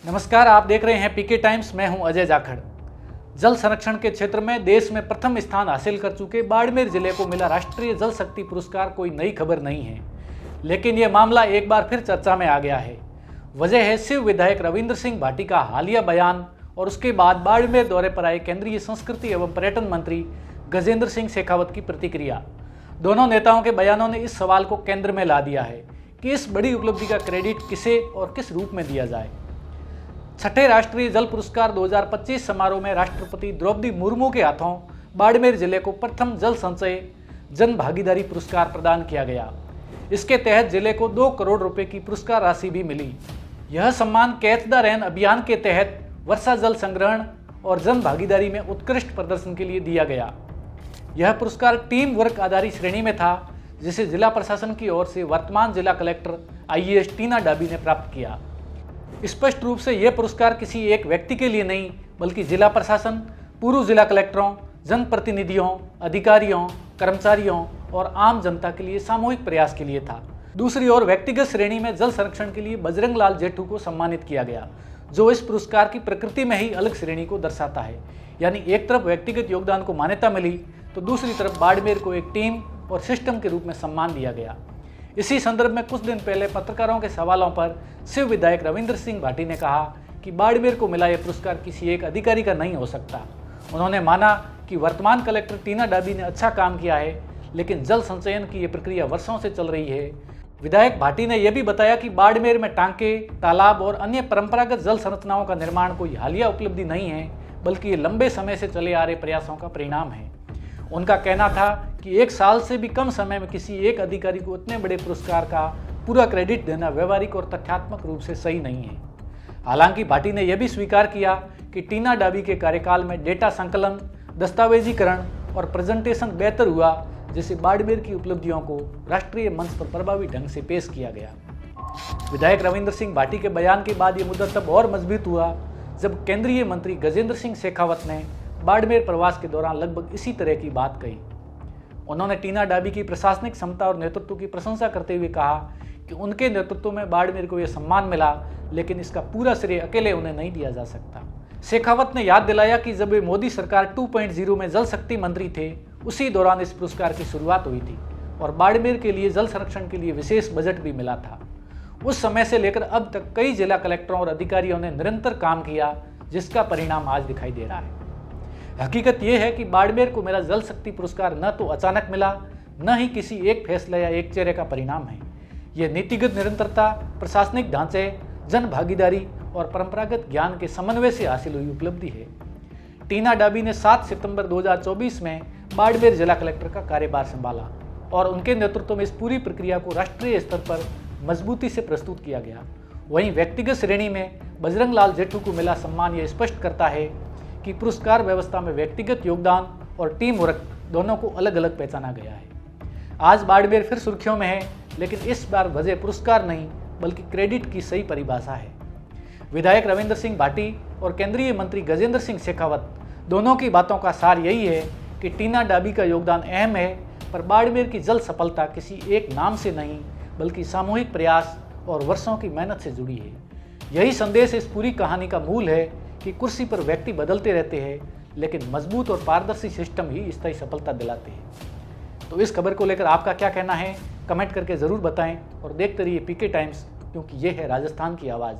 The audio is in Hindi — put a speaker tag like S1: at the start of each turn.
S1: नमस्कार, आप देख रहे हैं पीके टाइम्स। मैं हूं अजय जाखड़। जल संरक्षण के क्षेत्र में देश में प्रथम स्थान हासिल कर चुके बाड़मेर जिले को मिला राष्ट्रीय जल शक्ति पुरस्कार कोई नई खबर नहीं है, लेकिन यह मामला एक बार फिर चर्चा में आ गया है। वजह है शिव विधायक रविंद्र सिंह भाटी का हालिया बयान और उसके बाद बाड़मेर दौरे पर आए केंद्रीय संस्कृति एवं पर्यटन मंत्री गजेंद्र सिंह शेखावत की प्रतिक्रिया। दोनों नेताओं के बयानों ने इस सवाल को केंद्र में ला दिया है कि इस बड़ी उपलब्धि का क्रेडिट किसे और किस रूप में दिया जाए। छठे राष्ट्रीय जल पुरस्कार 2025 समारोह में राष्ट्रपति द्रौपदी मुर्मू के हाथों बाड़मेर जिले को प्रथम जल संचय जन भागीदारी पुरस्कार प्रदान किया गया। इसके तहत जिले को 2 करोड़ रुपए की पुरस्कार राशि भी मिली। यह सम्मान कैच द रेन अभियान के तहत वर्षा जल संग्रहण और जन भागीदारी में उत्कृष्ट प्रदर्शन के लिए दिया गया। यह पुरस्कार टीम वर्क आधारित श्रेणी में था, जिसे जिला प्रशासन की ओर से वर्तमान जिला कलेक्टर IAS टीना डाबी ने प्राप्त किया। स्पष्ट रूप से यह पुरस्कार किसी एक व्यक्ति के लिए नहीं, बल्कि जिला प्रशासन, पूर्व जिला कलेक्टरों, जनप्रतिनिधियों, अधिकारियों, कर्मचारियों और आम जनता के लिए सामूहिक प्रयास के लिए था। दूसरी ओर व्यक्तिगत श्रेणी में जल संरक्षण के लिए बजरंग लाल जेठू को सम्मानित किया गया, जो इस पुरस्कार की प्रकृति में ही अलग श्रेणी को दर्शाता है। यानी एक तरफ व्यक्तिगत योगदान को मान्यता मिली, तो दूसरी तरफ बाड़मेर को एक टीम और सिस्टम के रूप में सम्मान दिया गया। इसी संदर्भ में कुछ दिन पहले पत्रकारों के सवालों पर शिव विधायक रविंद्र सिंह भाटी ने कहा कि बाड़मेर को मिला यह पुरस्कार किसी एक अधिकारी का नहीं हो सकता। उन्होंने माना कि वर्तमान कलेक्टर टीना डाबी ने अच्छा काम किया है, लेकिन जल संचयन की यह प्रक्रिया वर्षों से चल रही है। विधायक भाटी ने यह भी बताया कि बाड़मेर में टांके, तालाब और अन्य परंपरागत जल संरचनाओं का निर्माण कोई हालिया उपलब्धि नहीं है, बल्कि ये लंबे समय से चले आ रहे प्रयासों का परिणाम है। उनका कहना था कि 1 साल से भी कम समय में किसी एक अधिकारी को इतने बड़े पुरस्कार का पूरा क्रेडिट देना व्यवहारिक और तथ्यात्मक रूप से सही नहीं है। हालांकि भाटी ने यह भी स्वीकार किया कि टीना डाबी के कार्यकाल में डेटा संकलन, दस्तावेजीकरण और प्रेजेंटेशन बेहतर हुआ, जिससे बाड़मेर की उपलब्धियों को राष्ट्रीय मंच पर प्रभावी ढंग से पेश किया गया। विधायक रविंद्र सिंह भाटी के बयान के बाद ये मुद्दा तब और मजबूत हुआ जब केंद्रीय मंत्री गजेंद्र सिंह शेखावत ने बाड़मेर प्रवास के दौरान लगभग इसी तरह की बात कही। उन्होंने टीना डाबी की प्रशासनिक क्षमता और नेतृत्व की प्रशंसा करते हुए कहा कि उनके नेतृत्व में बाड़मेर को यह सम्मान मिला, लेकिन इसका पूरा श्रेय अकेले उन्हें नहीं दिया जा सकता। शेखावत ने याद दिलाया कि जब वे मोदी सरकार 2.0 में जल शक्ति मंत्री थे, उसी दौरान इस पुरस्कार की शुरुआत हुई थी और बाड़मेर के लिए जल संरक्षण के लिए विशेष बजट भी मिला था। उस समय से लेकर अब तक कई जिला कलेक्टरों और अधिकारियों ने निरंतर काम किया, जिसका परिणाम आज दिखाई दे रहा है। हकीकत यह है कि बाड़मेर को मिला जल शक्ति पुरस्कार न तो अचानक मिला, न ही किसी एक फैसले या एक चेहरे का परिणाम है। यह नीतिगत निरंतरता, प्रशासनिक ढांचे, जन भागीदारी और परंपरागत ज्ञान के समन्वय से हासिल हुई उपलब्धि है। टीना डाबी ने 7 सितंबर 2024 में बाड़मेर जिला कलेक्टर का कार्यभार संभाला और उनके नेतृत्व में इस पूरी प्रक्रिया को राष्ट्रीय स्तर पर मजबूती से प्रस्तुत किया गया। वहीं व्यक्तिगत श्रेणी में बजरंग लाल जेठू को मिला सम्मान यह स्पष्ट करता है कि पुरस्कार व्यवस्था में व्यक्तिगत योगदान और टीम वर्क दोनों को अलग अलग पहचाना गया है। आज बाड़मेर फिर सुर्खियों में है, लेकिन इस बार वजह पुरस्कार नहीं, बल्कि क्रेडिट की सही परिभाषा है। विधायक रविंद्र सिंह भाटी और केंद्रीय मंत्री गजेंद्र सिंह शेखावत दोनों की बातों का सार यही है कि टीना डाबी का योगदान अहम है, पर बाड़मेर की जल सफलता किसी एक नाम से नहीं, बल्कि सामूहिक प्रयास और वर्षों की मेहनत से जुड़ी है। यही संदेश इस पूरी कहानी का मूल है कि कुर्सी पर व्यक्ति बदलते रहते हैं, लेकिन मजबूत और पारदर्शी सिस्टम ही स्थायी सफलता दिलाते हैं। तो इस खबर को लेकर आपका क्या कहना है, कमेंट करके ज़रूर बताएं और देखते रहिए पीके टाइम्स, क्योंकि ये है राजस्थान की आवाज़।